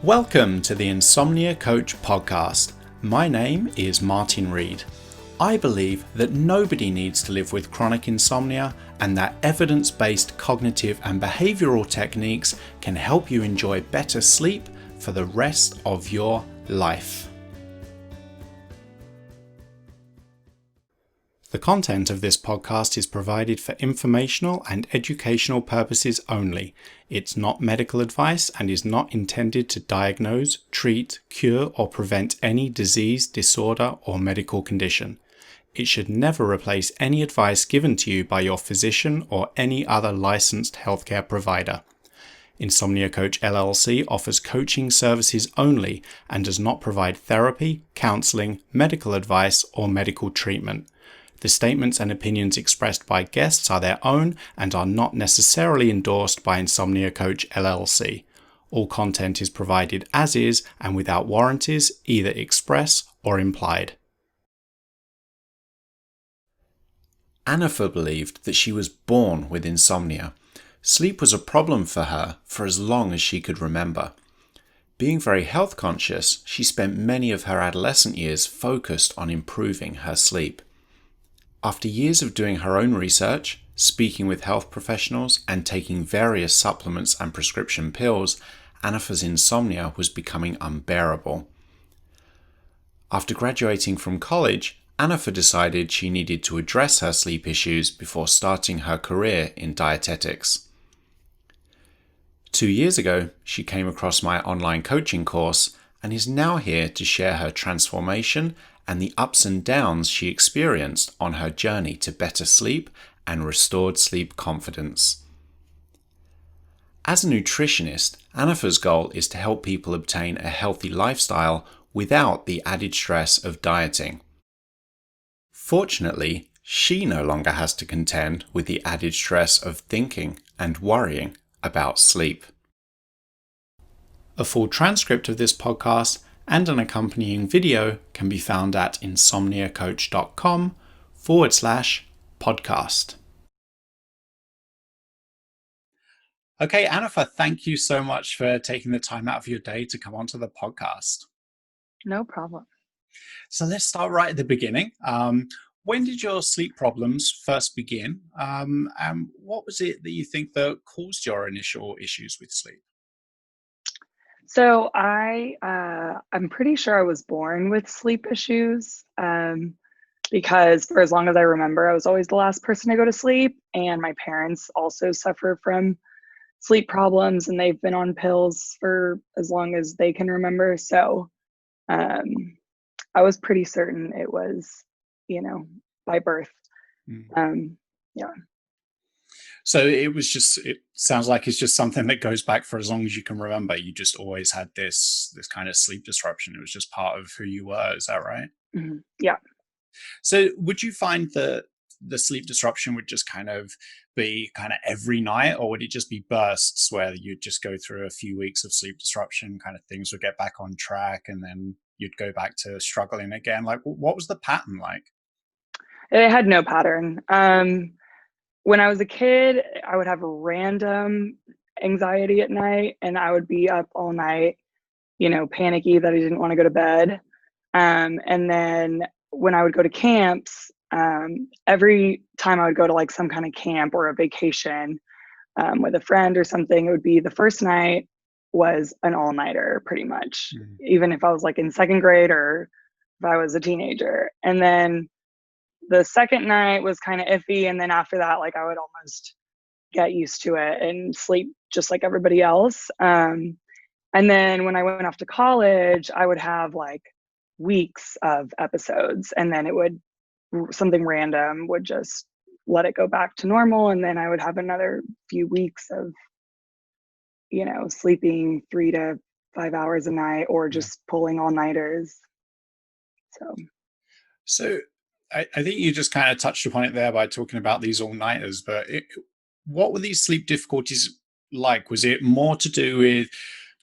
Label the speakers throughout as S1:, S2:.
S1: Welcome to the Insomnia Coach podcast. My name is Martin Reed. I believe that nobody needs to live with chronic insomnia and that evidence-based cognitive and behavioral techniques can help you enjoy better sleep for the rest of your life. The content of this podcast is provided for informational and educational purposes only. It's not medical advice and is not intended to diagnose, treat, cure, or prevent any disease, disorder, or medical condition. It should never replace any advice given to you by your physician or any other licensed healthcare provider. Insomnia Coach LLC offers coaching services only and does not provide therapy, counseling, medical advice, or medical treatment. The statements and opinions expressed by guests are their own and are not necessarily endorsed by Insomnia Coach LLC. All content is provided as is and without warranties, either express or implied. Anafer believed that she was born with insomnia. Sleep was a problem for her for as long as she could remember. Being very health conscious, she spent many of her adolescent years focused on improving her sleep. After years of doing her own research, speaking with health professionals, and taking various supplements and prescription pills, Anafer's insomnia was becoming unbearable. After graduating from college, Anafer decided she needed to address her sleep issues before starting her career in dietetics. 2 years ago, she came across my online coaching course and is now here to share her transformation and the ups and downs she experienced on her journey to better sleep and restored sleep confidence. As a nutritionist, Anafer's goal is to help people obtain a healthy lifestyle without the added stress of dieting. Fortunately, she no longer has to contend with the added stress of thinking and worrying about sleep. A full transcript of this podcast and an accompanying video can be found at insomniacoach.com/podcast. Okay, Anafer, thank you so much for taking the time out of your day to come onto the podcast.
S2: No problem.
S1: So let's start right at the beginning. When did your sleep problems first begin? And what was it that you think that caused your initial issues with sleep?
S2: So I'm pretty sure I was born with sleep issues because for as long as I remember, I was always the last person to go to sleep. And my parents also suffer from sleep problems and they've been on pills for as long as they can remember. So I was pretty certain it was, by birth. Yeah.
S1: So it sounds like it's just something that goes back for as long as you can remember. You just always had this kind of sleep disruption. It was just part of who you were. Is that right?
S2: Mm-hmm. Yeah.
S1: So would you find that the sleep disruption would just kind of be kind of every night, or would it just be bursts where you'd just go through a few weeks of sleep disruption, kind of things would get back on track and then you'd go back to struggling again? Like, what was the pattern like?
S2: It had no pattern. When I was a kid, I would have random anxiety at night and I would be up all night, panicky that I didn't want to go to bed. And then when I would go to camps, every time I would go to like some kind of camp or a vacation with a friend or something, it would be the first night was an all-nighter pretty much, even if I was like in second grade or if I was a teenager. And then the second night was kind of iffy. And then after that, like I would almost get used to it and sleep just like everybody else. And then when I went off to college, I would have like weeks of episodes and then something random would just let it go back to normal. And then I would have another few weeks of, sleeping 3 to 5 hours a night or just pulling all-nighters.
S1: So I think you just kind of touched upon it there by talking about these all-nighters, but what were these sleep difficulties like? Was it more to do with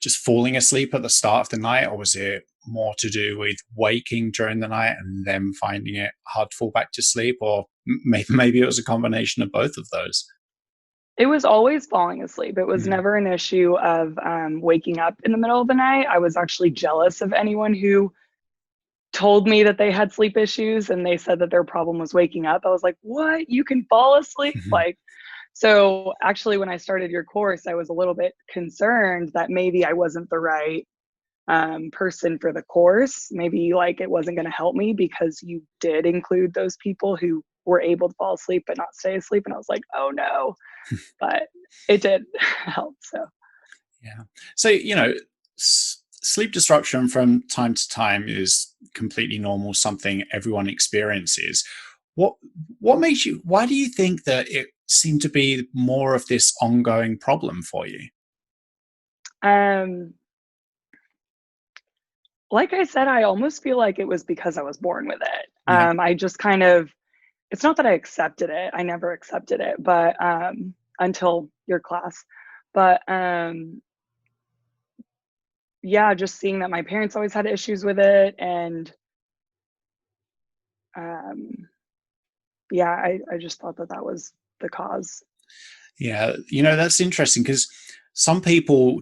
S1: just falling asleep at the start of the night, or was it more to do with waking during the night and then finding it hard to fall back to sleep, or maybe it was a combination of both of those?
S2: It was always falling asleep. It was
S1: Mm.
S2: never an issue of waking up in the middle of the night. I was actually jealous of anyone who told me that they had sleep issues and they said that their problem was waking up. I was like, what? You can fall asleep? Like, so actually, when I started your course, I was a little bit concerned that maybe I wasn't the right person for the course. Maybe like it wasn't going to help me because you did include those people who were able to fall asleep but not stay asleep. And I was like, oh no, but it did help. So,
S1: Yeah. So, sleep disruption from time to time is completely normal, something everyone experiences. What why do you think that it seemed to be more of this ongoing problem for you?
S2: um, like I said, I almost feel like it was because I was born with it.
S1: Yeah.
S2: I just kind of, it's not that I accepted it. I never accepted it, but until your class. But yeah, just seeing that my parents always had issues with it. And um, yeah, I just thought that that was the cause.
S1: Yeah, that's interesting because some people,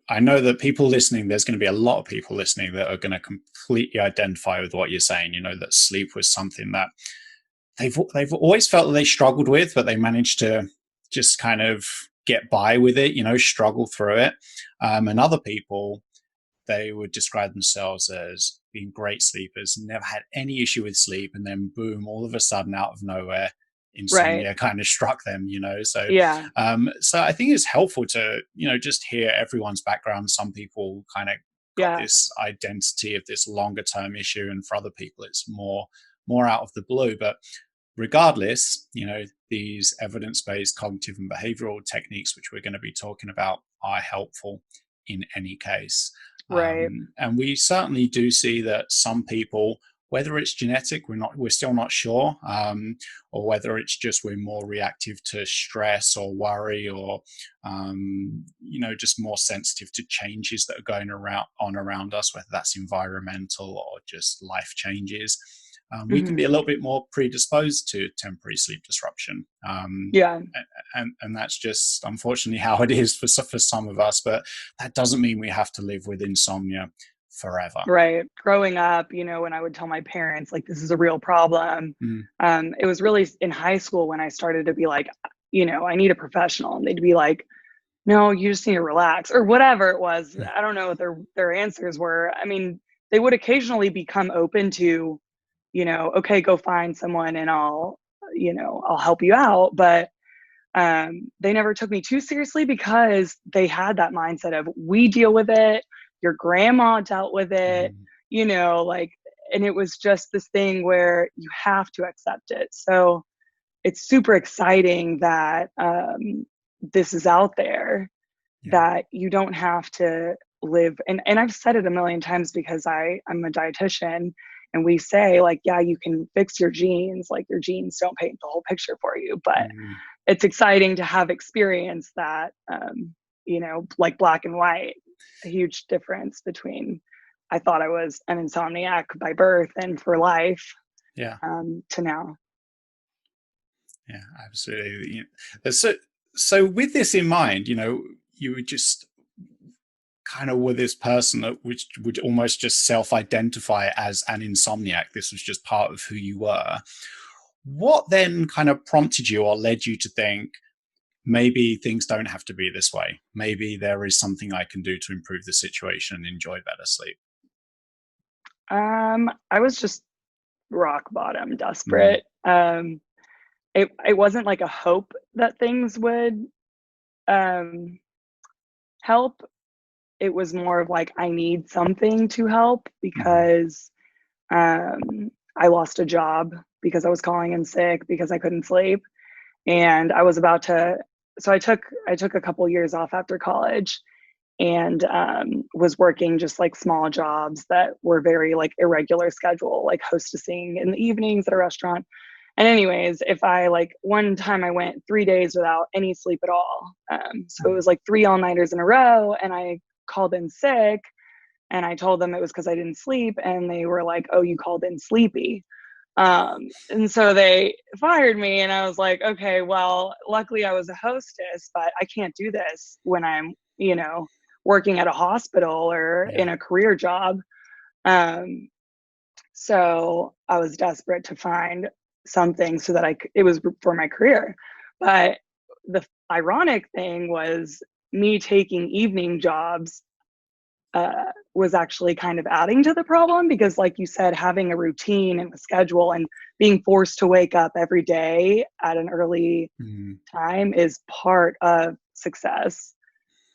S1: I know that people listening, there's going to be a lot of people listening that are going to completely identify with what you're saying. That sleep was something that they've always felt that they struggled with, but they managed to just kind of get by with it, struggle through it. And other people, they would describe themselves as being great sleepers, never had any issue with sleep, and then boom, all of a sudden, out of nowhere,
S2: Right.
S1: insomnia kind of struck them. So,
S2: Yeah.
S1: so I think it's helpful to just hear everyone's background. Some people kind of got
S2: Yeah.
S1: this identity of this longer term issue, and for other people, it's more out of the blue. But regardless, these evidence based cognitive and behavioral techniques, which we're going to be talking about, are helpful in any case.
S2: Right.
S1: And we certainly do see that some people, whether it's genetic, we're still not sure, or whether it's just we're more reactive to stress or worry, or just more sensitive to changes that are going around us, whether that's environmental or just life changes. We can be
S2: Hmm.
S1: a little bit more predisposed to temporary sleep disruption.
S2: Yeah.
S1: And that's just unfortunately how it is for some of us. But that doesn't mean we have to live with insomnia forever.
S2: Right. Growing up, when I would tell my parents, like, this is a real problem,
S1: Mm,
S2: it was really in high school when I started to be like, I need a professional. And they'd be like, no, you just need to relax or whatever it was. I don't know what their answers were. I mean, they would occasionally become open to, okay, go find someone and I'll help you out. But they never took me too seriously because they had that mindset of we deal with it, your grandma dealt with it,
S1: mm,
S2: like, and it was just this thing where you have to accept it. So it's super exciting that this is out there,
S1: yeah.
S2: that you don't have to live. And I've said it a million times because I'm a dietitian, and we say, like, yeah, you can fix your genes, like your genes don't paint the whole picture for you, but
S1: Mm,
S2: it's exciting to have experience that, like black and white, a huge difference between I thought I was an insomniac by birth and for life,
S1: yeah.
S2: to now.
S1: Yeah. Absolutely. So with this in mind, you would just kind of were this person that which would almost just self-identify as an insomniac. This was just part of who you were. What then kind of prompted you or led you to think maybe things don't have to be this way? Maybe there is something I can do to improve the situation and enjoy better sleep.
S2: I was just rock bottom,
S1: Mm,
S2: desperate. It wasn't like a hope that things would um, help. It was more of like I need something to help
S1: mhm,
S2: because I lost a job because I was calling in sick because I couldn't sleep, and I was about to. So I took a couple years off after college, and was working just like small jobs that were very like irregular schedule, like hostessing in the evenings at a restaurant. And anyways, if I like one time I went 3 days without any sleep at all. So it
S1: mm,
S2: was like three all-nighters in a row, and I called in sick, and I told them it was because I didn't sleep, and they were like, "Oh, you called in sleepy." And so they fired me, and I was like, okay, well, luckily I was a hostess, but I can't do this when I'm, working at a hospital or
S1: Yeah.
S2: in a career job. Um, so I was desperate to find something so that it was for my career. But the ironic thing was me taking evening jobs was actually kind of adding to the problem because, like you said, having a routine and a schedule and being forced to wake up every day at an early
S1: Mm-hmm.
S2: time is part of success.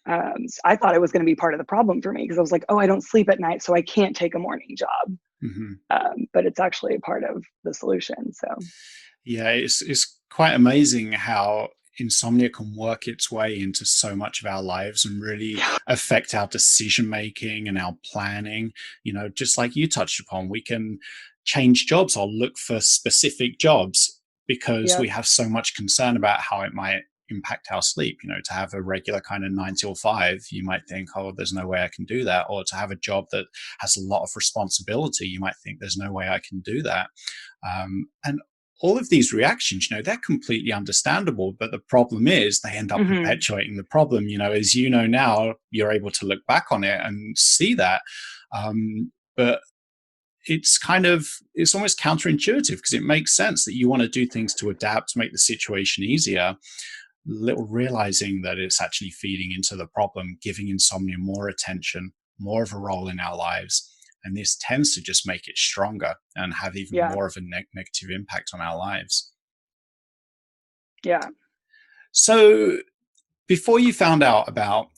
S2: So I thought it was going to be part of the problem for me because I was like, oh, I don't sleep at night, so I can't take a morning job.
S1: Mm-hmm.
S2: But it's actually a part of the solution. So,
S1: Yeah, it's quite amazing how insomnia can work its way into so much of our lives and really
S2: yeah,
S1: affect our decision making and our planning. Just like you touched upon, we can change jobs or look for specific jobs because we
S2: yep,
S1: have so much concern about how it might impact our sleep. To have a regular kind of 9 till 5, you might think, oh, there's no way I can do that. Or to have a job that has a lot of responsibility, you might think there's no way I can do that. And all of these reactions, they're completely understandable. But the problem is they end up
S2: mm-hmm.
S1: perpetuating the problem. As now, you're able to look back on it and see that. But it's almost counterintuitive because it makes sense that you want to do things to adapt, to make the situation easier, little realizing that it's actually feeding into the problem, giving insomnia more attention, more of a role in our lives. And this tends to just make it stronger and have even
S2: Yeah,
S1: more of a negative impact on our lives.
S2: yeah.
S1: So, before you found out about,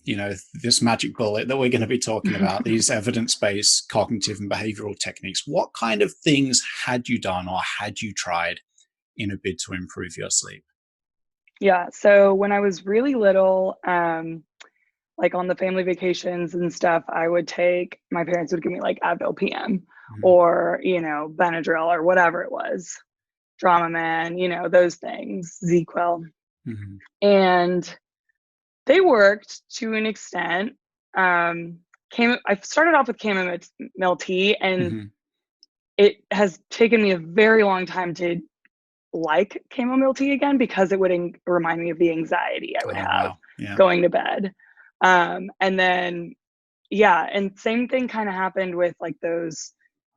S1: this magic bullet that we're going to be talking about, these evidence-based cognitive and behavioral techniques, what kind of things had you done or had you tried in a bid to improve your sleep?
S2: Yeah. So when I was really little, like on the family vacations and stuff, my parents would give me like Advil PM
S1: Mm-hmm.
S2: or, Benadryl or whatever it was, Dramaman, those things, ZQuil.
S1: Mm-hmm.
S2: And they worked to an extent. I started off with chamomile tea, and
S1: Mm-hmm.
S2: it has taken me a very long time to like chamomile tea again because it would remind me of the anxiety I would
S1: Oh,
S2: have
S1: wow. Yeah.
S2: going to bed. And then, yeah, and same thing kind of happened with like those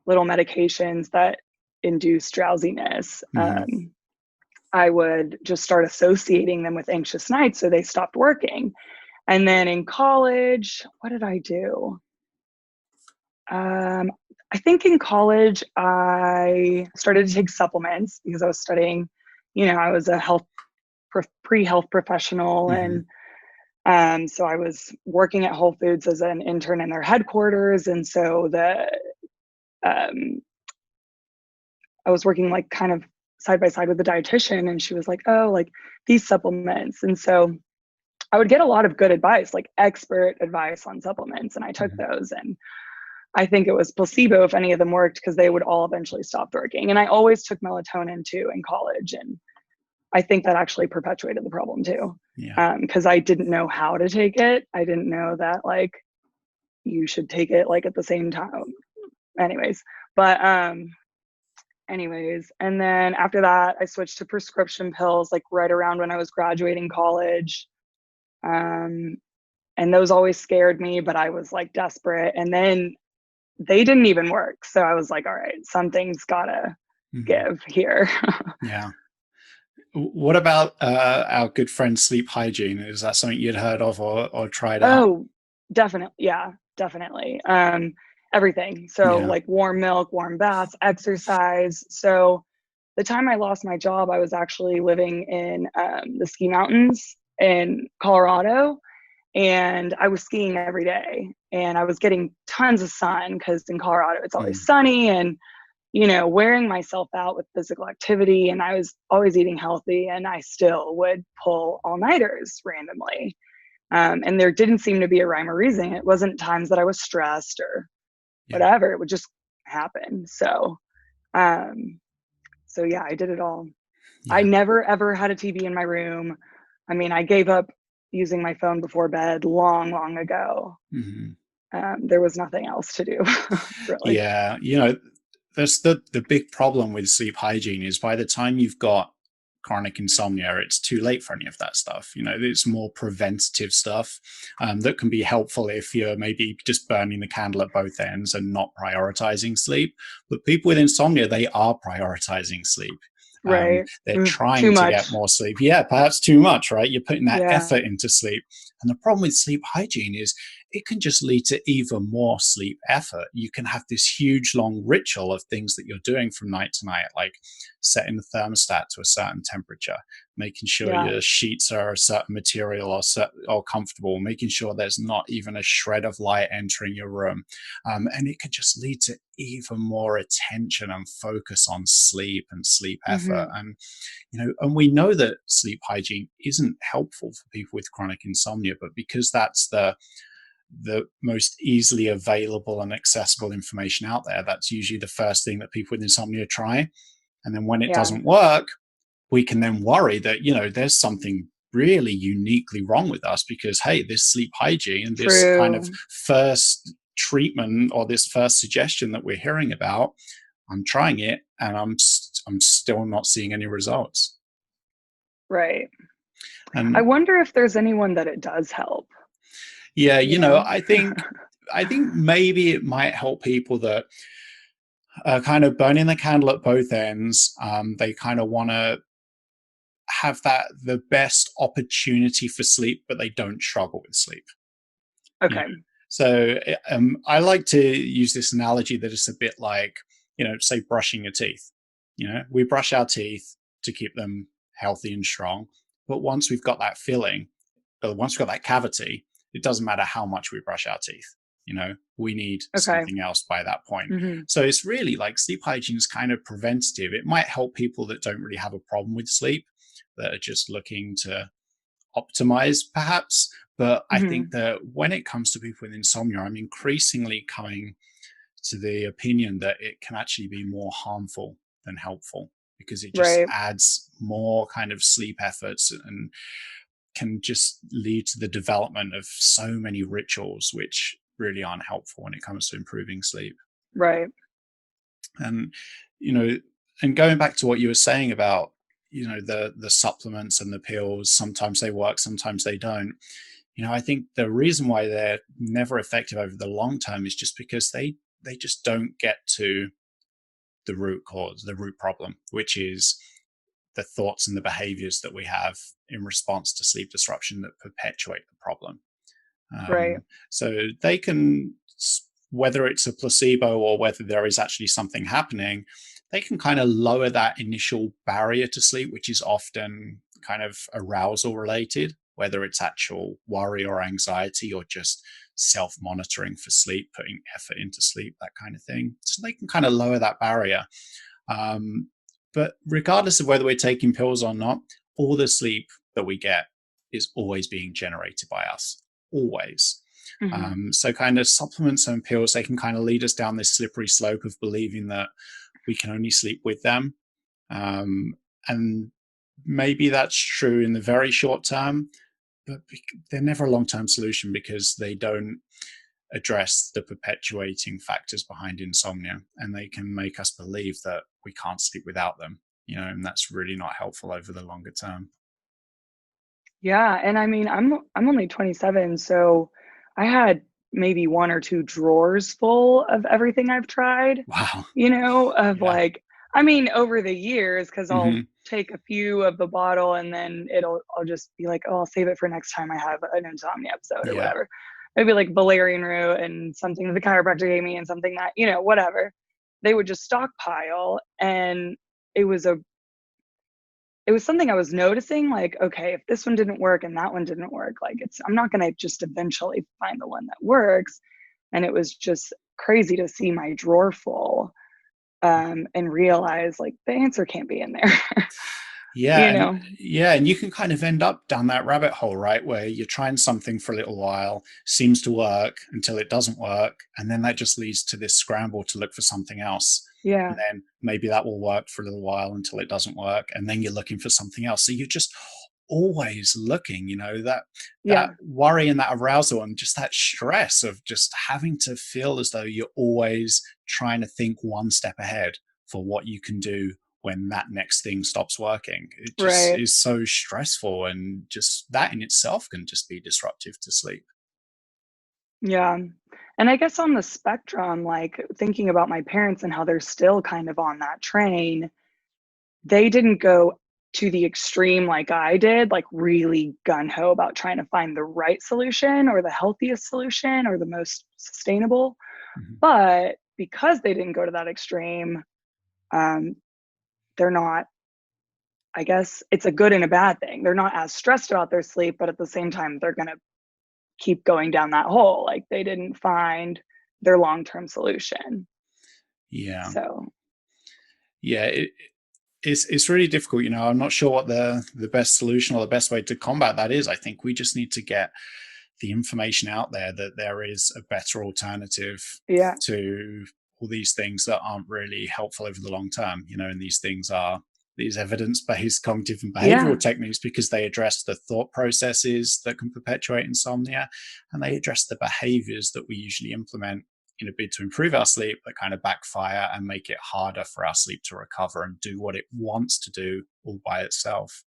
S2: little medications that induce drowsiness.
S1: Mm-hmm.
S2: I would just start associating them with anxious nights, so they stopped working. And then in college, what did I do? Um, I think in college, I started to take supplements because I was studying, I was a pre-health professional.
S1: Mm-hmm.
S2: And so I was working at Whole Foods as an intern in their headquarters. And so um, I was working like kind of side by side with the dietitian, and she was like, oh, like these supplements. And so I would get a lot of good advice, like expert advice on supplements. And I took
S1: Mm-hmm.
S2: those, and I think it was placebo if any of them worked because they would all eventually stop working. And I always took melatonin too in college. And I think that actually perpetuated the problem too.
S1: Yeah.
S2: Because I didn't know how to take it. I didn't know that like you should take it like at the same time. Anyways, but and then after that, I switched to prescription pills like right around when I was graduating college. Um, and those always scared me, but I was like desperate. And then they didn't even work. So I was like, all right, something's gotta
S1: Mm-hmm.
S2: give here.
S1: Yeah. What about our good friend sleep hygiene? Is that something you'd heard of or tried out?
S2: Oh, definitely. Yeah, definitely. Everything. So
S1: Yeah.
S2: like warm milk, warm baths, exercise. So the time I lost my job, I was actually living in the ski mountains in Colorado, and I was skiing every day, and I was getting tons of sun because in Colorado it's always
S1: Mm.
S2: sunny, and wearing myself out with physical activity, and I was always eating healthy, and I still would pull all-nighters randomly. And there didn't seem to be a rhyme or reason. It wasn't times that I was stressed or
S1: Yeah.
S2: whatever. It would just happen. Um, so yeah, I did it all. I
S1: Yeah.
S2: never ever had a TV in my room. I mean, I gave up using my phone before bed long, long ago.
S1: Mm-hmm.
S2: There was nothing else to do, really.
S1: Yeah. that's the big problem with sleep hygiene is by the time you've got chronic insomnia, it's too late for any of that stuff. It's more preventative stuff that can be helpful if you're maybe just burning the candle at both ends and not prioritizing sleep. But people with insomnia, they are prioritizing sleep.
S2: Right.
S1: They're
S2: Too
S1: trying to get
S2: much.
S1: more sleep. Yeah, perhaps too much, right? You're putting that
S2: Yeah.
S1: effort into sleep. And the problem with sleep hygiene is it can just lead to even more sleep effort. You can have this huge long ritual of things that you're doing from night to night, like setting the thermostat to a certain temperature, making sure
S2: Yeah.
S1: your sheets are a certain material or comfortable, making sure there's not even a shred of light entering your room. And it could just lead to even more attention and focus on sleep and sleep effort.
S2: Hmm.
S1: And we know that sleep hygiene isn't helpful for people with chronic insomnia, but because that's the most easily available and accessible information out there, that's usually the first thing that people with insomnia try. And then when it
S2: Yeah.
S1: doesn't work, we can then worry that, there's something really uniquely wrong with us because, hey, this sleep hygiene, this kind of
S2: True.
S1: first treatment or this first suggestion that we're hearing about, I'm trying it and I'm still not seeing any results.
S2: Right. I
S1: And
S2: wonder if there's anyone that it does help,
S1: yeah,
S2: you know?
S1: I think maybe it might help people that are kind of burning the candle at both ends. They kind of want to have the best opportunity for sleep, but they don't struggle with sleep. You know,
S2: Okay.
S1: so I like to use this analogy that it's a bit like, say brushing your teeth. We brush our teeth to keep them healthy and strong, but once we've got that filling, but once we've got that cavity, it doesn't matter how much we brush our teeth. We need
S2: Okay.
S1: something else by that point.
S2: Hmm.
S1: So it's really like sleep hygiene is kind of preventative. It might help people that don't really have a problem with sleep, that are just looking to optimize, perhaps. But I
S2: Hmm.
S1: think that when it comes to people with insomnia, I'm increasingly coming to the opinion that it can actually be more harmful than helpful because it just
S2: Right.
S1: adds more kind of sleep efforts and can just lead to the development of so many rituals which really aren't helpful when it comes to improving sleep.
S2: Right.
S1: And you know and going back to what you were saying about the supplements and the pills, sometimes they work, sometimes they don't. I think the reason why they're never effective over the long term is just because they just don't get to the root cause, the root problem, which is the thoughts and the behaviors that we have in response to sleep disruption that perpetuate the problem.
S2: Right.
S1: So they can, whether it's a placebo or whether there is actually something happening, they can kind of lower that initial barrier to sleep, which is often kind of arousal related, whether it's actual worry or anxiety or just self monitoring for sleep, putting effort into sleep, that kind of thing. So they can kind of lower that barrier. Um, but regardless of whether we're taking pills or not, all the sleep that we get is always being generated by us, always.
S2: Hmm.
S1: So, kind of supplements and pills, they can kind of lead us down this slippery slope of believing that we can only sleep with them. Um, and maybe that's true in the very short term, but they're never a long term solution because they don't address the perpetuating factors behind insomnia, and they can make us believe that we can't sleep without them, and that's really not helpful over the longer term.
S2: Yeah, and I mean, I'm only 27, so I had maybe one or two drawers full of everything I've tried,
S1: Wow.
S2: of
S1: Yeah.
S2: like, I mean, over the years, because I'll
S1: Hmm.
S2: take a few of the bottle and then I'll just be like, oh, I'll save it for next time I have an insomnia episode or
S1: Yeah.
S2: whatever. Maybe like valerian root and something that the chiropractor gave me and something that, whatever. They would just stockpile, and it was a it was something I was noticing, like, okay, if this one didn't work and that one didn't work, like I'm not gonna just eventually find the one that works. And it was just crazy to see my drawer full, and realize like the answer can't be in there.
S1: Yeah,
S2: you
S1: and
S2: know?
S1: you can kind of end up down that rabbit hole, right? Where you're trying something for a little while, seems to work until it doesn't work, and then that just leads to this scramble to look for something else. And
S2: Yeah.
S1: then maybe that will work for a little while until it doesn't work, and then you're looking for something else. So you're just always looking, that
S2: Yeah.
S1: worry and that arousal and just that stress of just having to feel as though you're always
S3: trying to think one step ahead for what you can do when that next thing stops working. It just
S2: Right.
S3: is so stressful, and just that in itself can just be disruptive to sleep.
S2: Yeah. And I guess on the spectrum, like thinking about my parents and how they're still kind of on that train, they didn't go to the extreme like I did, like really gun ho about trying to find the right solution or the healthiest solution or the most sustainable.
S3: Mhm.
S2: But because they didn't go to that extreme, um, they're not, I guess it's a good and a bad thing. They're not as stressed about their sleep, but at the same time, they're going to keep going down that hole. Like they didn't find their long term solution.
S3: Yeah.
S2: So,
S3: Yeah. It's really difficult. I'm not sure what the best solution or the best way to combat that is. I think we just need to get the information out there that there is a better alternative
S2: yeah,
S3: to all these things that aren't really helpful over the long term. And these things are these evidence-based cognitive and behavioral
S2: yeah,
S3: techniques, because they address the thought processes that can perpetuate insomnia, and they address the behaviors that we usually implement in a bid to improve our sleep that kind of backfire and make it harder for our sleep to recover and do what it wants to do all by itself.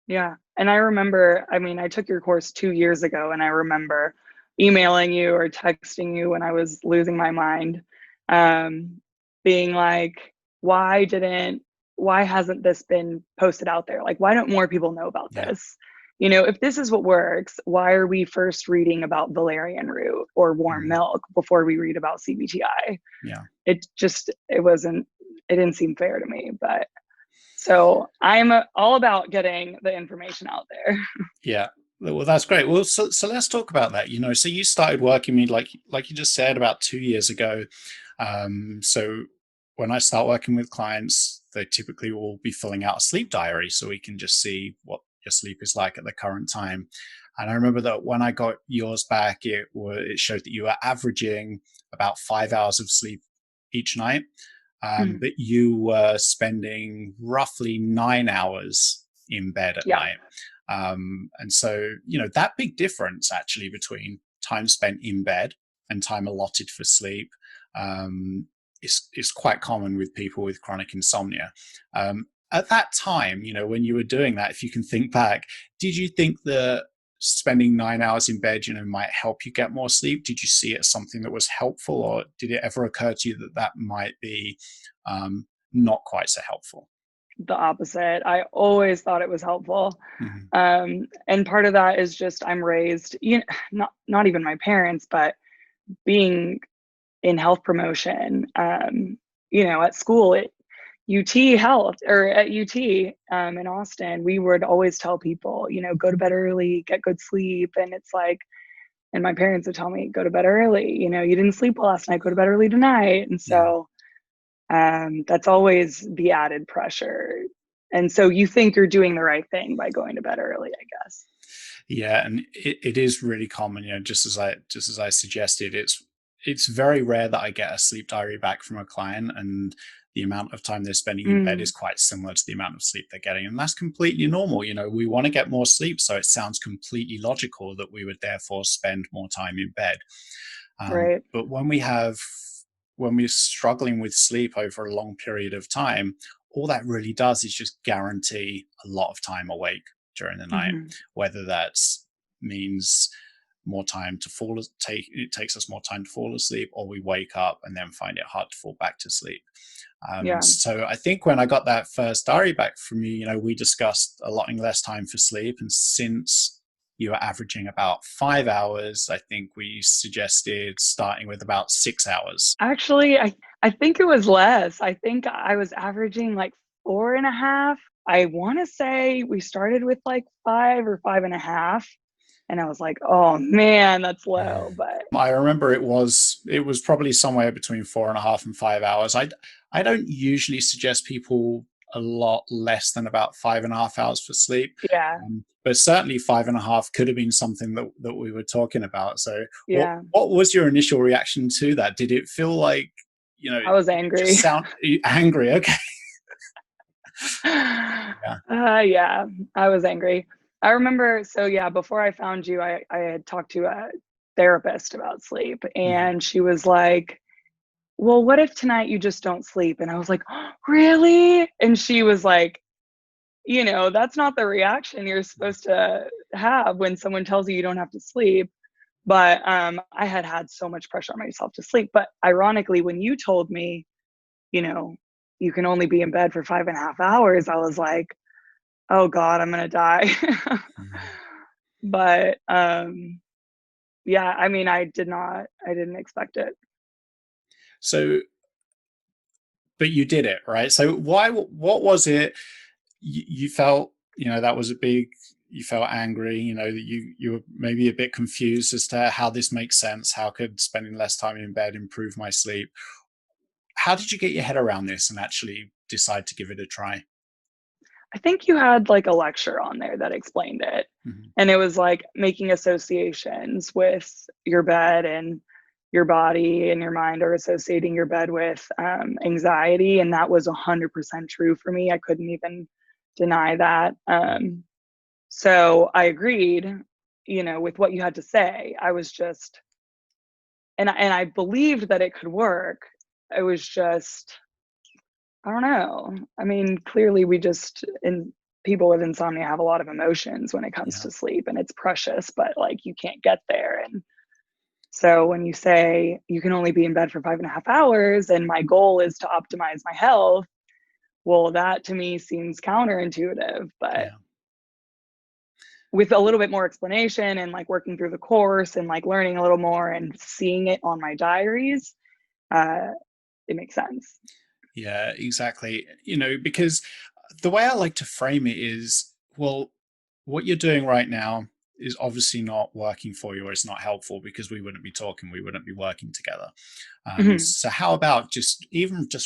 S2: yeah. And I remember, I mean, I took your course 2 years ago, and I remember emailing you or texting you when I was losing my mind, um, being like, why didn't, why hasn't this been posted out there? Like, why don't more people know about
S3: Yeah.
S2: this? You know, if this is what works, why are we first reading about valerian root or warm
S3: Mhm.
S2: milk before we read about CBTI?
S3: Yeah.
S2: It wasn't, it didn't seem fair to me. But so I'm all about getting the information out there.
S3: Yeah. Well, that's great. Well, so let's talk about that. So you started working with me, like you just said, about 2 years ago. So when I start working with clients, they typically will be filling out a sleep diary so we can just see what your sleep is like at the current time. And I remember that when I got yours back, it showed that you were averaging about 5 hours of sleep each night, but you were spending roughly 9 hours in bed at
S2: Yeah.
S3: night. And so, that big difference actually between time spent in bed and time allotted for sleep is quite common with people with chronic insomnia. At that time, when you were doing that, if you can think back, did you think that spending 9 hours in bed, might help you get more sleep? Did you see it as something that was helpful, or did it ever occur to you that that might be not quite so helpful?
S2: The opposite. I always thought it was helpful.
S3: Mhm.
S2: And part of that is just I'm raised, not even my parents, but being in health promotion, at school at UT Health or at UT in Austin, we would always tell people, go to bed early, get good sleep. And it's like, and my parents would tell me, go to bed early. You didn't sleep well last night, go to bed early tonight. And
S3: Yeah.
S2: so that's always the added pressure. And so you think you're doing the right thing by going to bed early, I guess.
S3: Yeah, and it is really common. Just as I suggested, it's very rare that I get a sleep diary back from a client, and the amount of time they're spending in bed is
S2: Mm,
S3: quite similar to the amount of sleep they're getting, and that's completely normal. We want to get more sleep, so it sounds completely logical that we would therefore spend more time in bed.
S2: right.
S3: But when we're struggling with sleep over a long period of time, all that really does is just guarantee a lot of time awake during the night,
S2: Hmm.
S3: whether that means more time to it takes us more time to fall asleep, or we wake up and then find it hard to fall back to sleep.
S2: Yeah.
S3: So I think when I got that first diary back from you, we discussed allotting less time for sleep, and since you were averaging about 5 hours, I think we suggested starting with about 6 hours.
S2: Actually, I think it was less. I think I was averaging like 4.5. I want to say we started with like 5 or 5.5. And I was like, oh man, that's low. But
S3: I remember it was probably somewhere between 4.5 and 5 hours. I don't usually suggest people a lot less than about 5.5 hours for sleep,
S2: yeah,
S3: but certainly 5.5 could have been something that we were talking about. So, what
S2: yeah,
S3: what was your initial reaction to that? Did it feel like
S2: I was
S3: just
S2: angry.
S3: sound angry? Okay, yeah,
S2: Yeah, I was angry. I remember, so yeah, before I found you, I had talked to a therapist about sleep,
S3: mhm,
S2: and she was like, well, what if tonight you just don't sleep? And I was like, oh, really? And she was like, that's not the reaction you're supposed to have when someone tells you you don't have to sleep. But I had had so much pressure on myself to sleep. But ironically, when you told me, you can only be in bed for 5.5 hours, I was like, oh God, I'm going to die.
S3: Mhm.
S2: But yeah, I mean, I didn't expect it.
S3: So, but you did it, right? So what was it you felt, that was a big, you felt angry, that you were maybe a bit confused as to how this makes sense. How could spending less time in bed improve my sleep? How did you get your head around this and actually decide to give it a try?
S2: I think you had like a lecture on there that explained it.
S3: Mhm.
S2: And it was like making associations with your bed, and your body and your mind are associating your bed with anxiety. And that was 100% true for me. I couldn't even deny that. So I agreed, with what you had to say. I was just, and I believed that it could work. It was just, I don't know. I mean, clearly people with insomnia have a lot of emotions when it comes
S3: Yeah.
S2: to sleep, and it's precious, but like you can't get there. And so when you say you can only be in bed for 5.5 hours and my goal is to optimize my health, well, that to me seems counterintuitive. But
S3: Yeah.
S2: with a little bit more explanation and like working through the course and like learning a little more and seeing it on my diaries, uh, it makes sense.
S3: Yeah, exactly. Because the way I like to frame it is, well, what you're doing right now is obviously not working for you, or it's not helpful, because we wouldn't be talking, we wouldn't be working together.
S2: Hmm.
S3: So how about just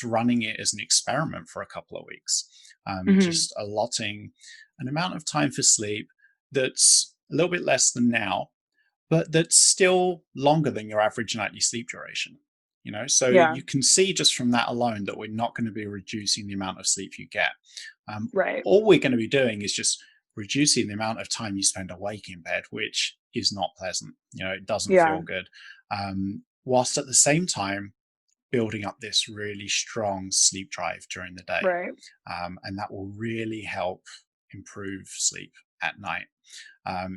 S3: running it as an experiment for a couple of weeks,
S2: Hmm.
S3: just allotting an amount of time for sleep that's a little bit less than now, but that's still longer than your average nightly sleep duration. So
S2: Yeah.
S3: you can see just from that alone that we're not going to be reducing the amount of sleep you get.
S2: Right.
S3: All we're going to be doing is just reducing the amount of time you spend awake in bed, which is not pleasant. It doesn't
S2: Yeah.
S3: feel good. Whilst at the same time building up this really strong sleep drive during the day.
S2: Right.
S3: And that will really help improve sleep at night,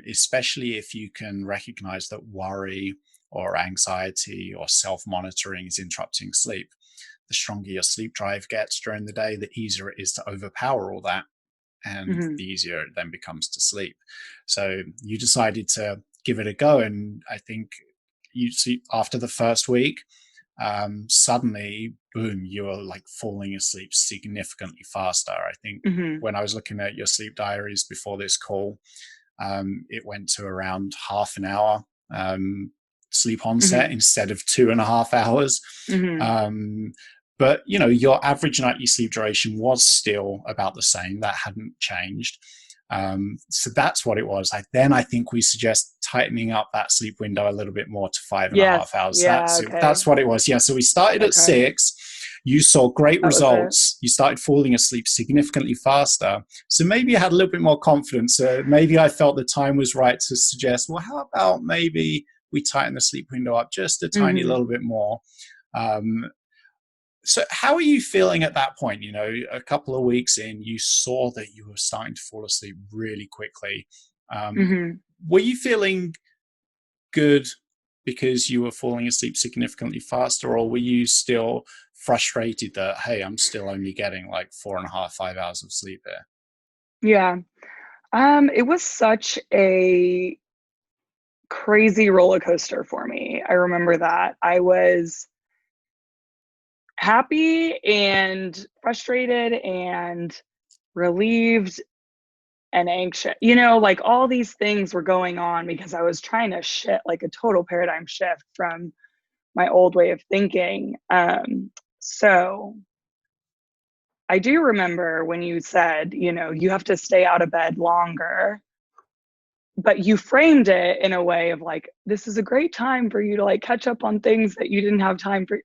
S3: especially if you can recognize that worry or anxiety or self monitoring is interrupting sleep. The stronger your sleep drive gets during the day, the easier it is to overpower all that, and
S2: Hmm.
S3: the easier it then becomes to sleep. So you decided to give it a go, and I think you see after the first week, suddenly, boom, you were like falling asleep significantly faster. I think
S2: Hmm.
S3: when I was looking at your sleep diaries before this call, it went to around half an hour sleep onset
S2: Hmm.
S3: instead of 2.5 hours.
S2: Hmm.
S3: Um, but your average nightly sleep duration was still about the same. That hadn't changed. So that's what it was. Then I think we suggest tightening up that sleep window a little bit more to five and a
S2: Yes.
S3: half hours.
S2: Yeah.
S3: That's it.
S2: Okay.
S3: That's what it was. Yeah. So we started at
S2: Okay.
S3: 6. You saw great
S2: That was it.
S3: results. You started falling asleep significantly faster. So maybe you had a little bit more confidence. Maybe I felt the time was right to suggest, well, how about maybe we tighten the sleep window up just a tiny
S2: Hmm.
S3: little bit more? Um, so how are you feeling at that point? A couple of weeks in, you saw that you were starting to fall asleep really quickly. Um,
S2: Hmm.
S3: were you feeling good because you were falling asleep significantly faster, or were you still frustrated that, hey, I'm still only getting like 4.5, 5 hours of sleep here?
S2: Yeah. It was such a crazy roller coaster for me. I remember that. I was happy and frustrated and relieved and anxious. Like all these things were going on because I was trying to shift, like a total paradigm shift from my old way of thinking. So I do remember when you said, you have to stay out of bed longer, but you framed it in a way of like, this is a great time for you to like catch up on things that you didn't have time for.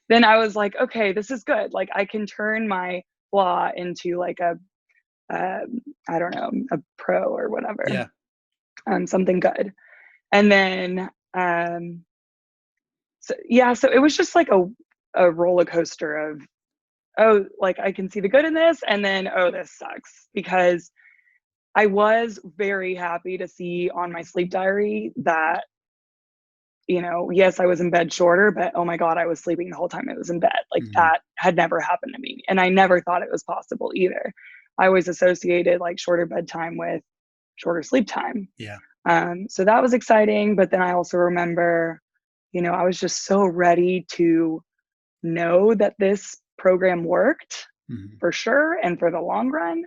S2: Then I was like, okay, this is good. Like I can turn my blah into like I don't know, a pro or whatever,
S3: Yeah.
S2: something good. And then, so yeah, so it was just like a roller coaster of, oh, like I can see the good in this, and then, oh, this sucks. Because I was very happy to see on my sleep diary that, yes, I was in bed shorter, but oh my God, I was sleeping the whole time I was in bed. Like that had never happened to me. And I never thought it was possible either. I always associated like shorter bedtime with shorter sleep time.
S3: Yeah.
S2: So that was exciting. But then I also remember, I was just so ready to know that this program worked for sure and for the long run,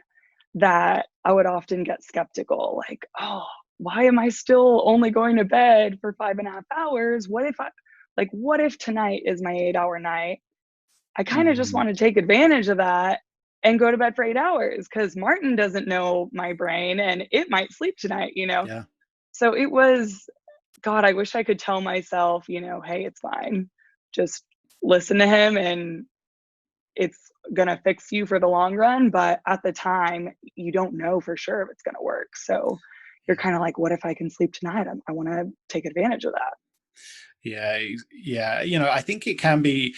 S2: that I would often get skeptical, like, oh, why am I still only going to bed for 5.5 hours? What if tonight is my 8-hour night? I kind of just want to take advantage of that and go to bed for 8 hours because Martin doesn't know my brain and it might sleep tonight.
S3: Yeah.
S2: So it was, God, I wish I could tell myself, hey, it's fine. Just listen to him and it's going to fix you for the long run. But at the time, you don't know for sure if it's going to work. So you're kind of like, what if I can sleep tonight? I want to take advantage of that.
S3: Yeah. Yeah. I think it can be,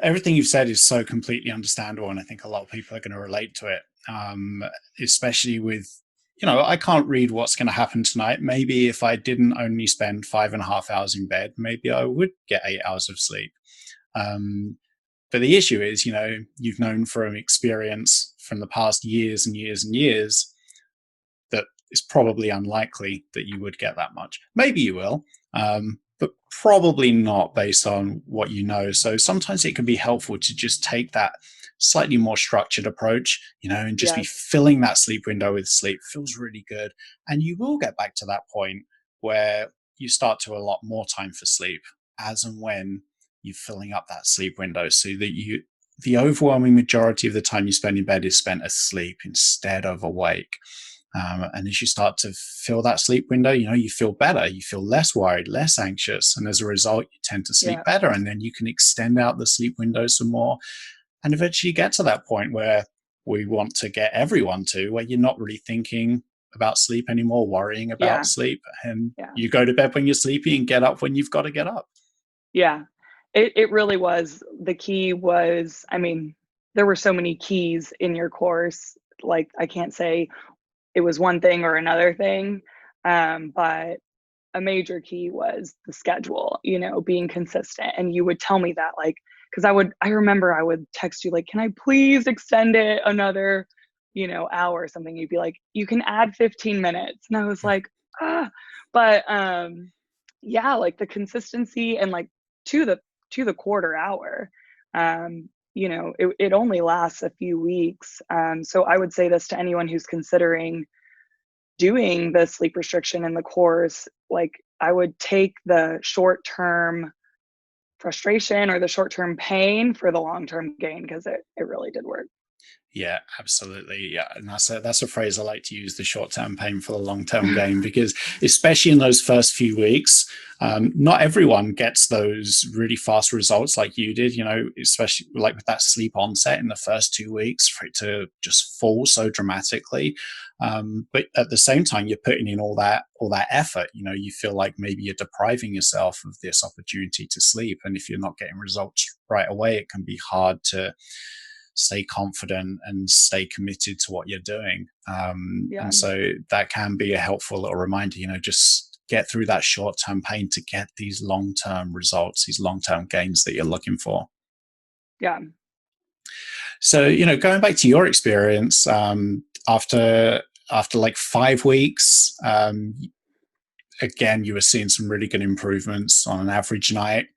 S3: everything you've said is so completely understandable. And I think a lot of people are going to relate to it, especially with, I can't read what's going to happen tonight. Maybe if I didn't only spend 5.5 hours in bed, maybe I would get 8 hours of sleep. But the issue is, you've known from experience from the past years and years and years that it's probably unlikely that you would get that much. Maybe you will, but probably not based on what you know. So sometimes it can be helpful to just take that slightly more structured approach, and just be filling that sleep window with sleep. Feels really good. And you will get back to that point where you start to allot more time for sleep as and when you're filling up that sleep window, so that the overwhelming majority of the time you spend in bed is spent asleep instead of awake. And as you start to fill that sleep window, you feel better, you feel less worried, less anxious. And as a result, you tend to sleep better. And then you can extend out the sleep window some more. And eventually get to that point where we want to get everyone to, where you're not really thinking about sleep anymore, worrying about sleep. And you go to bed when you're sleepy and get up when you've got to get up.
S2: Yeah. It really was. The key was, there were so many keys in your course. Like, I can't say it was one thing or another thing, but a major key was the schedule, being consistent. And you would tell me that, like, because I remember I would text you, like, can I please extend it another, hour or something? You'd be like, you can add 15 minutes. And I was like, but like the consistency and like to the quarter hour, it only lasts a few weeks. So I would say this to anyone who's considering doing the sleep restriction in the course. Like, I would take the short-term frustration or the short-term pain for the long-term gain, because it really did work.
S3: Yeah, absolutely. Yeah. And that's a phrase I like to use, the short-term pain for the long-term gain, because especially in those first few weeks, not everyone gets those really fast results like you did, especially like with that sleep onset in the first 2 weeks, for it to just fall so dramatically. But at the same time, you're putting in all that effort. You feel like maybe you're depriving yourself of this opportunity to sleep. And if you're not getting results right away, it can be hard to stay confident and stay committed to what you're doing. And so that can be a helpful little reminder, just get through that short-term pain to get these long-term results, these long-term gains that you're looking for.
S2: Yeah.
S3: So, going back to your experience, after like 5 weeks, again, you were seeing some really good improvements on an average night.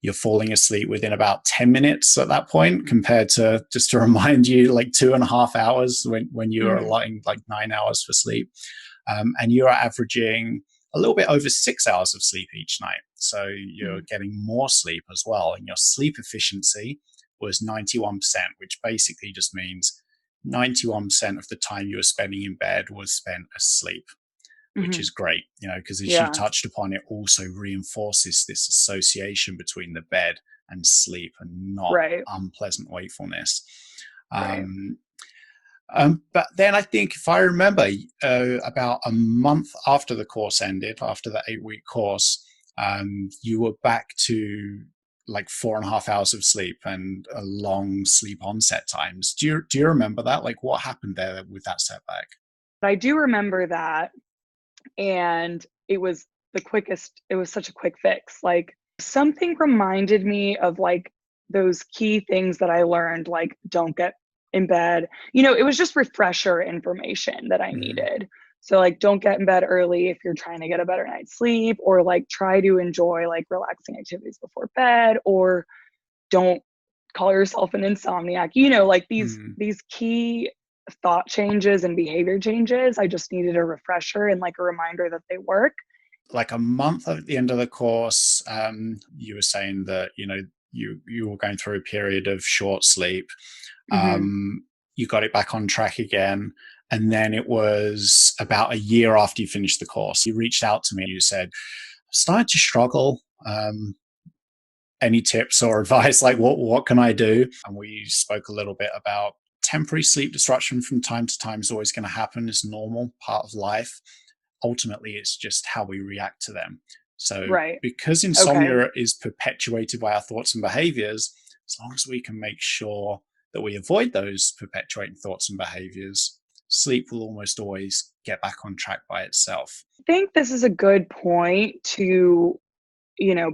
S3: You're falling asleep within about 10 minutes at that point, compared to, just to remind you, like 2.5 hours when you were allotting like 9 hours for sleep. And you're averaging a little bit over 6 hours of sleep each night. So you're getting more sleep as well. And your sleep efficiency was 91%, which basically just means 91% of the time you were spending in bed was spent asleep, which is great, because as you touched upon, it also reinforces this association between the bed and sleep and not unpleasant wakefulness. But then I think, if I remember, about a month after the course ended, after that 8-week course, you were back to like 4.5 hours of sleep and a long sleep onset times. Do you remember that? Like what happened there with that setback?
S2: I do remember that. And it was it was such a quick fix. Like something reminded me of like those key things that I learned, like don't get in bed. It was just refresher information that I
S3: Mm,
S2: needed. So like don't get in bed early if you're trying to get a better night's sleep, or like try to enjoy like relaxing activities before bed, or don't call yourself an insomniac. Like these
S3: mm.
S2: these key thought changes and behavior changes. I just needed a refresher and like a reminder that they work.
S3: Like a month at the end of the course, you were saying that you were going through a period of short sleep.
S2: Hmm.
S3: You got it back on track again. And then it was about a year after you finished the course, you reached out to me. You said, I started to struggle. Any tips or advice? Like, what can I do? And we spoke a little bit about temporary sleep disruption from time to time is always going to happen. It's normal, part of life. Ultimately, it's just how we react to them. So,
S2: Right.
S3: because
S2: Okay.
S3: insomnia is perpetuated by our thoughts and behaviors, as long as we can make sure that we avoid those perpetuating thoughts and behaviors, sleep will almost always get back on track by itself.
S2: I think this is a good point to,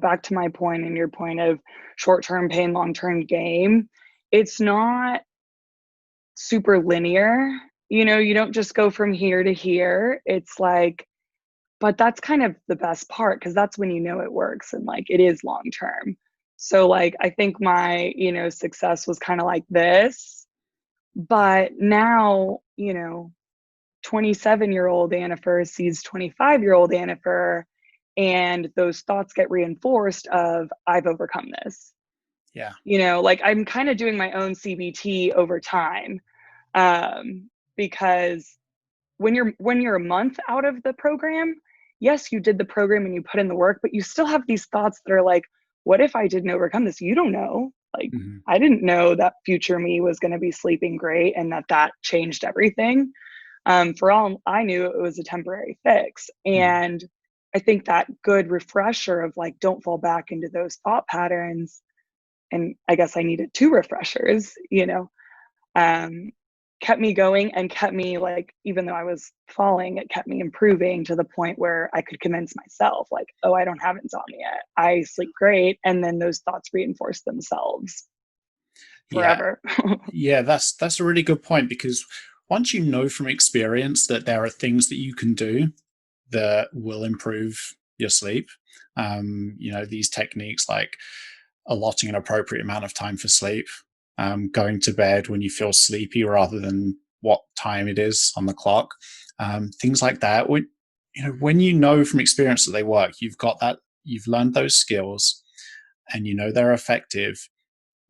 S2: back to my point and your point of short-term pain, long-term gain. It's not super linear. You don't just go from here to here. It's like, but that's kind of the best part because that's when it works and like it is long term. So like I think my, success was kind of like this, but now, 27-year-old Anafer sees 25-year-old Anafer, and those thoughts get reinforced of I've overcome this.
S3: Yeah.
S2: Like I'm kind of doing my own CBT over time, because when you're a month out of the program, yes, you did the program and you put in the work, but you still have these thoughts that are like, what if I didn't overcome this? You don't know. Like,
S3: Mm-hmm.
S2: I didn't know that future me was going to be sleeping great and that changed everything. For all I knew, it was a temporary fix.
S3: Mm-hmm.
S2: And I think that good refresher of like, don't fall back into those thought patterns. And I guess I needed two refreshers, um, kept me going and kept me like, even though I was falling, it kept me improving to the point where I could convince myself, like, oh, I don't have insomnia. I sleep great. And then those thoughts reinforce themselves
S3: Yeah.
S2: forever.
S3: Yeah, that's a really good point, because once you know from experience that there are things that you can do that will improve your sleep, these techniques like allotting an appropriate amount of time for sleep, going to bed when you feel sleepy rather than what time it is on the clock, things like that. When you know from experience that they work, you've learned those skills, and they're effective.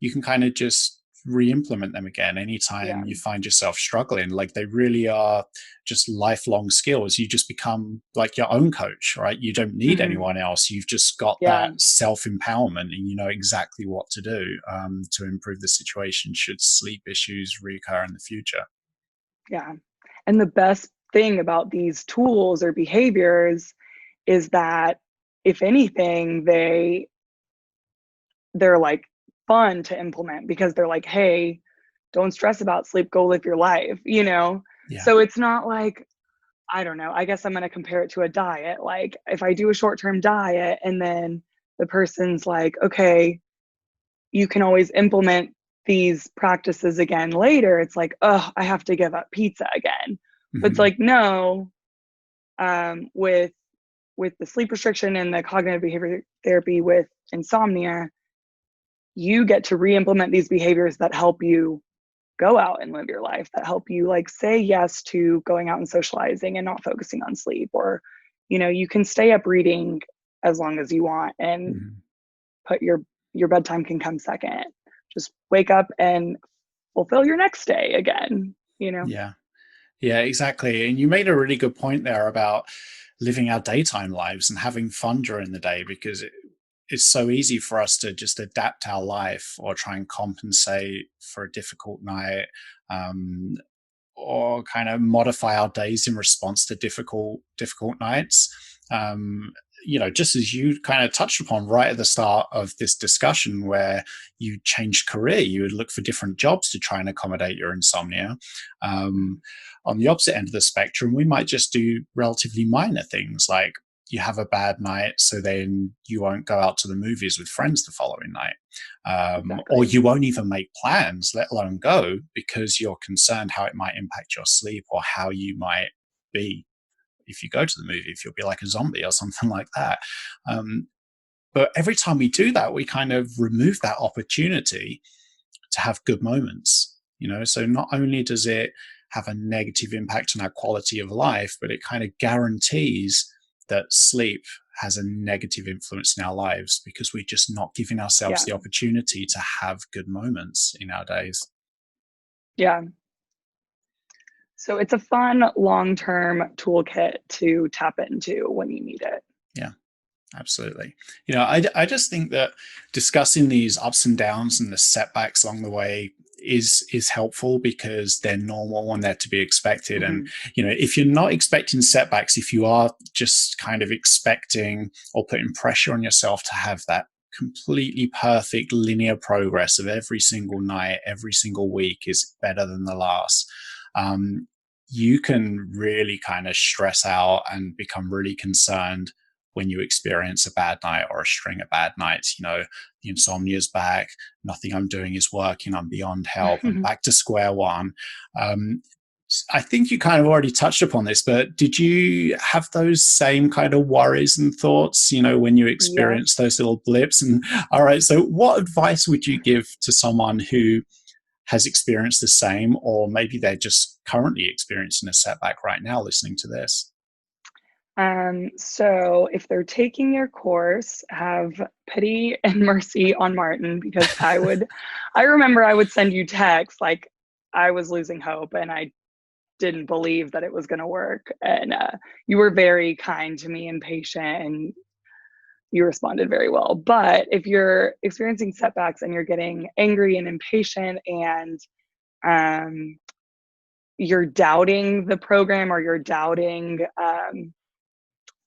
S3: You can kind of just re-implement them again anytime
S2: Yeah.
S3: you find yourself struggling. Like, they really are just lifelong skills. You just become like your own coach, right? You don't need
S2: Hmm.
S3: anyone else. You've just got
S2: Yeah.
S3: that self-empowerment, and you know exactly what to do to improve the situation should sleep issues reoccur in the future.
S2: Yeah. And the best thing about these tools or behaviors is that if anything, they're like fun to implement because they're like, hey, don't stress about sleep, go live your life.
S3: Yeah.
S2: So it's not like, I don't know, I guess I'm going to compare it to a diet. Like if I do a short-term diet and then the person's like, okay, you can always implement these practices again later, it's like, oh, I have to give up pizza again. But it's
S3: Hmm.
S2: like, no, with the sleep restriction and the cognitive behavior therapy with insomnia, you get to re-implement these behaviors that help you go out and live your life, that help you like say yes to going out and socializing and not focusing on sleep, or you can stay up reading as long as you want and
S3: Hmm.
S2: put your bedtime can come second. Just wake up and fulfill your next day again.
S3: Yeah. Yeah, exactly. And you made a really good point there about living our daytime lives and having fun during the day, because it's so easy for us to just adapt our life or try and compensate for a difficult night, um, or kind of modify our days in response to difficult nights. just as you kind of touched upon right at the start of this discussion, where you changed career, you would look for different jobs to try and accommodate your insomnia. On the opposite end of the spectrum, we might just do relatively minor things like you have a bad night, so then you won't go out to the movies with friends the following night. Or
S2: Exactly.
S3: you won't even make plans, let alone go, because you're concerned how it might impact your sleep or how you might be if you go to the movie, if you'll be like a zombie or something like that. But every time we do that, we kind of remove that opportunity to have good moments. So not only does it have a negative impact on our quality of life, but it kind of guarantees that sleep has a negative influence in our lives because we're just not giving ourselves
S2: Yeah.
S3: the opportunity to have good moments in our days.
S2: Yeah. So it's a fun long-term toolkit to tap into when you need it.
S3: Yeah. Absolutely. I just think that discussing these ups and downs and the setbacks along the way is helpful because they're normal and they're to be expected. And, if you're not expecting setbacks, if you are just kind of expecting or putting pressure on yourself to have that completely perfect linear progress of every single night, every single week is better than the last, you can really kind of stress out and become really concerned when you experience a bad night or a string of bad nights. The insomnia is back, nothing I'm doing is working, I'm beyond help, I'm back to square one. I think you kind of already touched upon this, but did you have those same kind of worries and thoughts, when you experience
S2: Yes.
S3: those little blips? And all right, so what advice would you give to someone who has experienced the same, or maybe they're just currently experiencing a setback right now listening to this?
S2: So if they're taking your course, have pity and mercy on Martin, because I remember I would send you texts like I was losing hope and I didn't believe that it was going to work. And you were very kind to me and patient and you responded very well. But if you're experiencing setbacks and you're getting angry and impatient and um, you're doubting the program or you're doubting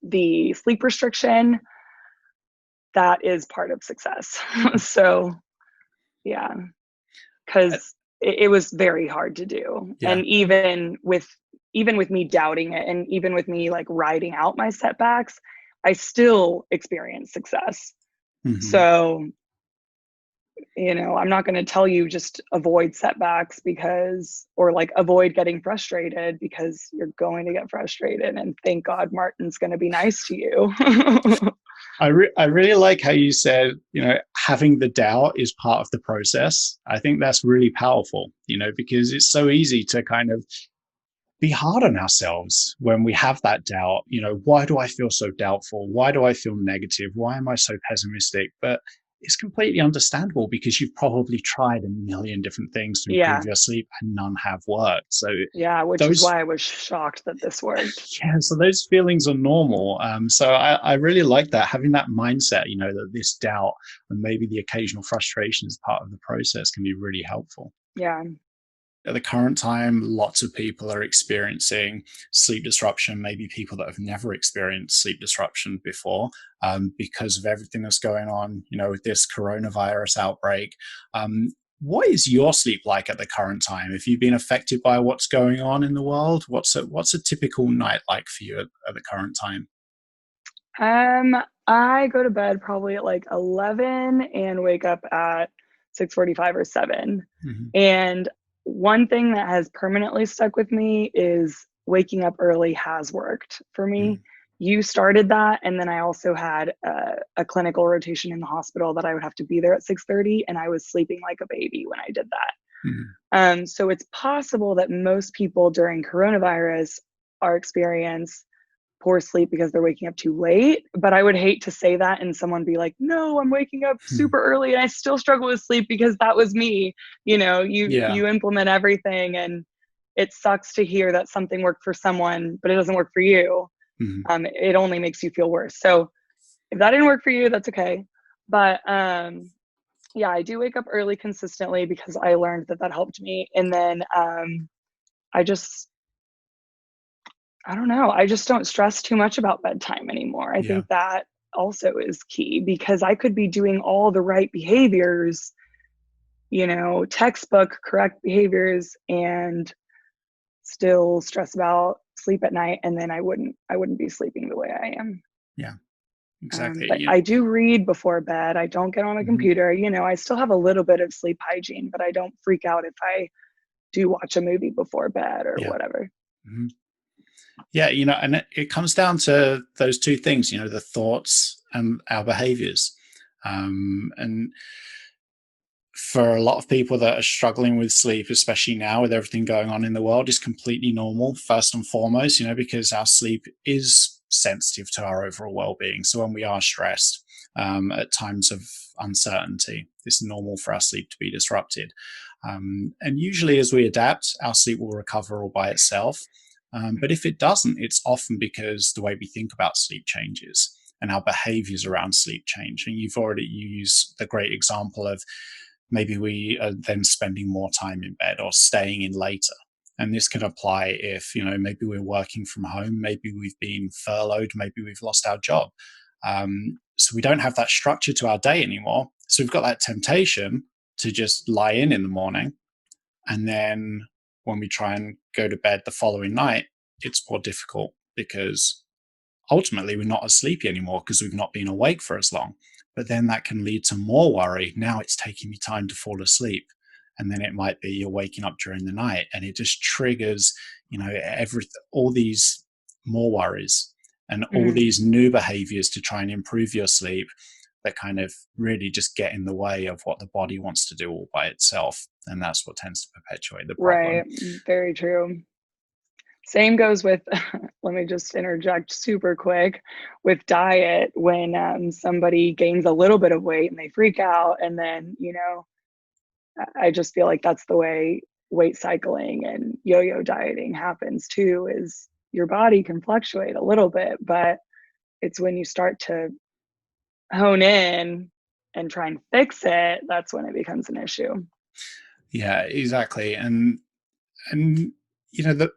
S2: the sleep restriction, that is part of success. So yeah, because it was very hard to do.
S3: Yeah.
S2: And even with me doubting it and even with me like writing out my setbacks, I still experienced success. So I'm not going to tell you just avoid setbacks or like avoid getting frustrated, because you're going to get frustrated, and thank God Martin's going to be nice to you.
S3: I really like how you said, having the doubt is part of the process. I think that's really powerful, because it's so easy to kind of be hard on ourselves when we have that doubt. Why do I feel so doubtful? Why do I feel negative? Why am I so pessimistic? But it's completely understandable because you've probably tried a million different things to improve
S2: Yeah.
S3: your sleep and none have worked. So
S2: Yeah, which is
S3: those
S2: why I was shocked that this worked.
S3: yeah, so those feelings are normal. So I really like that, having that mindset, that this doubt and maybe the occasional frustration as part of the process can be really helpful.
S2: Yeah.
S3: At the current time, lots of people are experiencing sleep disruption, maybe people that have never experienced sleep disruption before, because of everything that's going on, with this coronavirus outbreak. What is your sleep like at the current time? Have you been affected by what's going on in the world? What's a typical night like for you at the current time?
S2: I go to bed probably at like 11 and wake up at 6:45 or 7.
S3: Mm-hmm.
S2: And one thing that has permanently stuck with me is waking up early has worked for me.
S3: Mm-hmm.
S2: You started that, and then I also had a clinical rotation in the hospital that I would have to be there at 6:30, and I was sleeping like a baby when I did that. So it's possible that most people during coronavirus are experience poor sleep because they're waking up too late. But I would hate to say that and someone be like, no, I'm waking up super early and I still struggle with sleep, because that was me.
S3: Yeah.
S2: You implement everything, and it sucks to hear that something worked for someone, but it doesn't work for you.
S3: Mm-hmm.
S2: It only makes you feel worse. So if that didn't work for you, that's okay. But yeah, I do wake up early consistently because I learned that helped me. And then I just I don't know. I just don't stress too much about bedtime anymore. I
S3: Yeah.
S2: think that also is key because I could be doing all the right behaviors, textbook correct behaviors and still stress about sleep at night, and then I wouldn't be sleeping the way I am.
S3: Yeah, exactly.
S2: But I do read before bed. I don't get on a
S3: Mhm.
S2: computer. I still have a little bit of sleep hygiene, but I don't freak out if I do watch a movie before bed or
S3: Yeah.
S2: whatever.
S3: Mhm. Yeah, and it comes down to those two things, the thoughts and our behaviors. And for a lot of people that are struggling with sleep, especially now with everything going on in the world, is completely normal, first and foremost, because our sleep is sensitive to our overall well-being. So when we are stressed at times of uncertainty, it's normal for our sleep to be disrupted. And usually as we adapt, our sleep will recover all by itself. But if it doesn't, it's often because the way we think about sleep changes and our behaviors around sleep change. And you've already used the great example of maybe we are then spending more time in bed or staying in later. And this can apply if, maybe we're working from home, maybe we've been furloughed, maybe we've lost our job. So we don't have that structure to our day anymore. So we've got that temptation to just lie in the morning. And then when we try and go to bed the following night, it's more difficult because ultimately we're not as sleepy anymore because we've not been awake for as long. But then that can lead to more worry. Now it's taking me time to fall asleep. And then it might be you're waking up during the night and it just triggers, all these more worries and all
S2: Mm-hmm.
S3: these new behaviors to try and improve your sleep that kind of really just get in the way of what the body wants to do all by itself. And that's what tends to perpetuate the
S2: Right.
S3: problem.
S2: Very true. Same goes with, let me just interject super quick with diet. When somebody gains a little bit of weight and they freak out, and then, I just feel like that's the way weight cycling and yo-yo dieting happens too, is your body can fluctuate a little bit, but it's when you start to hone in and try and fix it, that's when it becomes an issue.
S3: Yeah, exactly. And the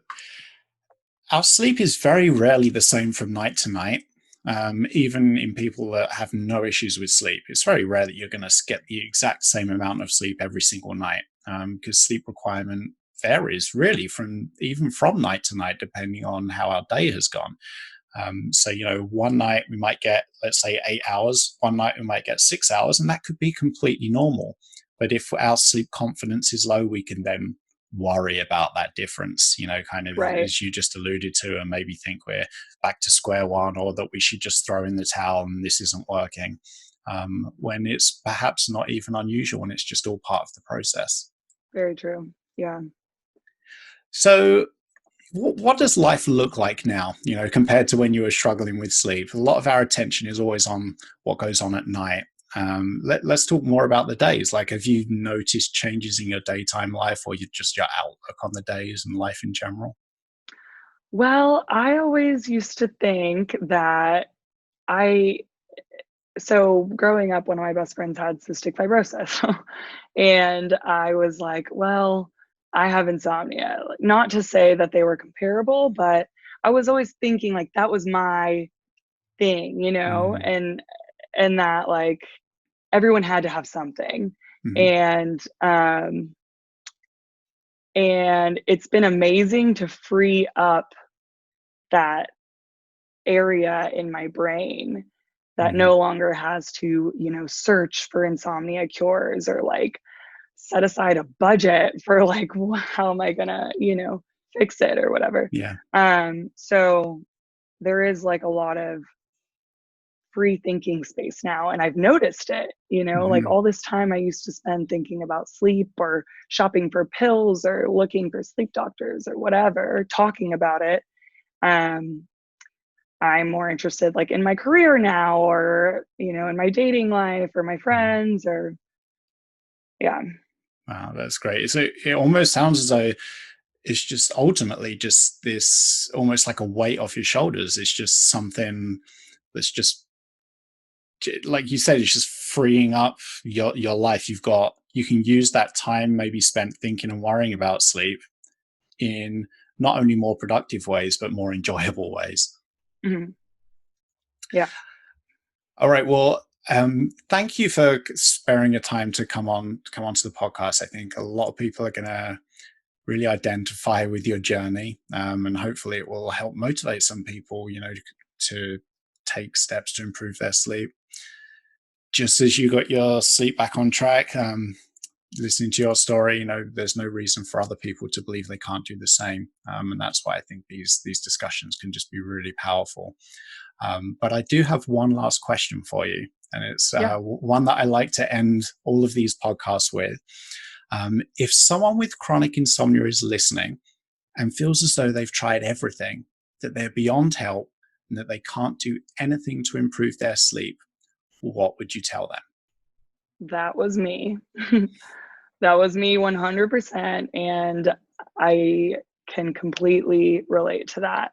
S3: our sleep is very rarely the same from night to night. Even in people that have no issues with sleep, it's very rare that you're going to get the exact same amount of sleep every single night, because sleep requirement varies really from night to night, depending on how our day has gone. So, one night we might get, let's say, 8 hours, one night we might get 6 hours, and that could be completely normal. But if our sleep confidence is low, we can then worry about that difference, kind of
S2: Right.
S3: as you just alluded to, and maybe think we're back to square one or that we should just throw in the towel and this isn't working. When it's perhaps not even unusual and it's just all part of the process.
S2: Very true. Yeah.
S3: So, what does life look like now, compared to when you were struggling with sleep? A lot of our attention is always on what goes on at night. Let's talk more about the days. Like, have you noticed changes in your daytime life or just your outlook on the days and life in general?
S2: Well, I always used to think that I so growing up, one of my best friends had cystic fibrosis. And I was like, well, I have insomnia. Like, not to say that they were comparable, but I was always thinking like that was my thing,
S3: Mm,
S2: and that like everyone had to have something.
S3: mhm,
S2: And and it's been amazing to free up that area in my brain that
S3: mhm.
S2: no longer has to, search for insomnia cures or like set aside a budget for like how am I gonna, fix it or whatever.
S3: Yeah.
S2: So there is like a lot of free thinking space now, and I've noticed it, like
S3: Mhm.
S2: all this time I used to spend thinking about sleep or shopping for pills or looking for sleep doctors or whatever, talking about it. um I'm more interested like in my career now, or in my dating life or my
S3: Mhm.
S2: friends, or yeah.
S3: Wow, that's great. So it almost sounds as though it's just ultimately just this almost like a weight off your shoulders. It's just something that's just like you said, it's just freeing up your life. You can use that time maybe spent thinking and worrying about sleep in not only more productive ways, but more enjoyable ways.
S2: Mm-hmm. Yeah.
S3: All right. Well, thank you for sparing your time to come onto the podcast. I think a lot of people are going to really identify with your journey, and hopefully it will help motivate some people, to take steps to improve their sleep. Just as you got your sleep back on track, listening to your story, there's no reason for other people to believe they can't do the same. And that's why I think these discussions can just be really powerful. But I do have one last question for you, and it's one that I like to end all of these podcasts with. If someone with chronic insomnia is listening and feels as though they've tried everything, that they're beyond help, and that they can't do anything to improve their sleep, what would you tell them?
S2: That was me. That was me 100%. And I can completely relate to that.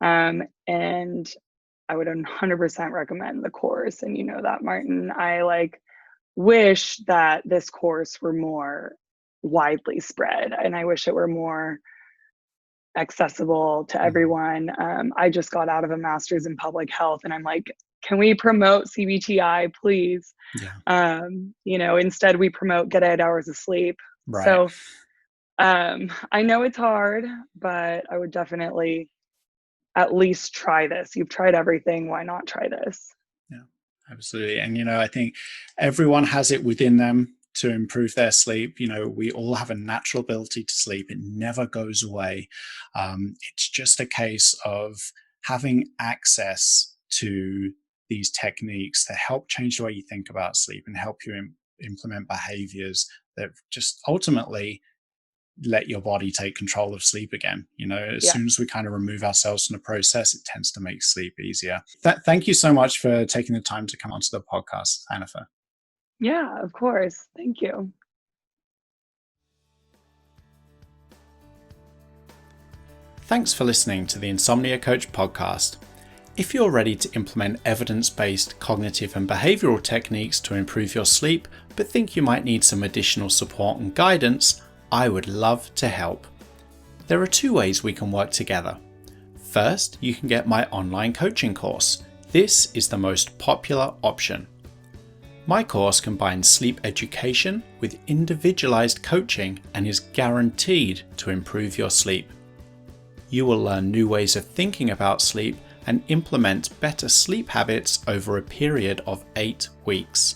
S2: And I would 100% recommend the course. And you know that, Martin. I wish that this course were more widely spread, and I wish it were more accessible to everyone. I just got out of a master's in public health, and I'm like, can we promote CBTI, please?
S3: Yeah.
S2: Instead we promote get 8 hours of sleep.
S3: Right.
S2: So I know it's hard, but I would definitely at least try this. You've tried everything. Why not try this?
S3: Yeah, absolutely. And, I think everyone has it within them to improve their sleep. We all have a natural ability to sleep. It never goes away. It's just a case of having access to these techniques that help change the way you think about sleep and help you implement behaviors that just ultimately let your body take control of sleep again. As soon as we kind of remove ourselves from the process, it tends to make sleep easier. Thank you so much for taking the time to come onto the podcast, Anafer.
S2: Yeah, of course. Thank you.
S1: Thanks for listening to the Insomnia Coach podcast. If you're ready to implement evidence-based cognitive and behavioral techniques to improve your sleep, but think you might need some additional support and guidance, I would love to help. There are 2 ways we can work together. First, you can get my online coaching course. This is the most popular option. My course combines sleep education with individualized coaching and is guaranteed to improve your sleep. You will learn new ways of thinking about sleep and implement better sleep habits over a period of 8 weeks.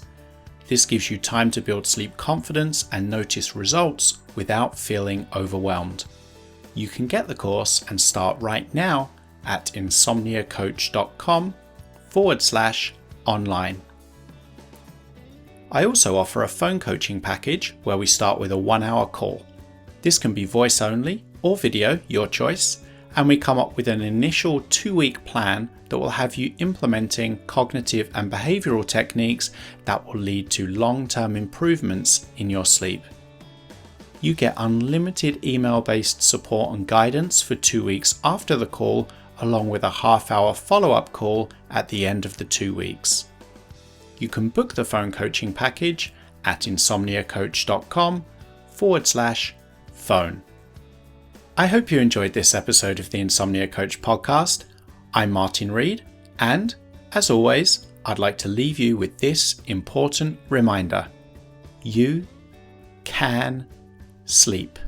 S1: This gives you time to build sleep confidence and notice results without feeling overwhelmed. You can get the course and start right now at insomniacoach.com/online. I also offer a phone coaching package where we start with a 1-hour call. This can be voice only or video, your choice, and we come up with an initial 2-week plan that will have you implementing cognitive and behavioral techniques that will lead to long-term improvements in your sleep. You get unlimited email-based support and guidance for 2 weeks after the call, along with a half-hour follow-up call at the end of the 2 weeks. You can book the phone coaching package at insomniacoach.com/phone. I hope you enjoyed this episode of the Insomnia Coach podcast. I'm Martin Reed, and as always, I'd like to leave you with this important reminder. You can sleep.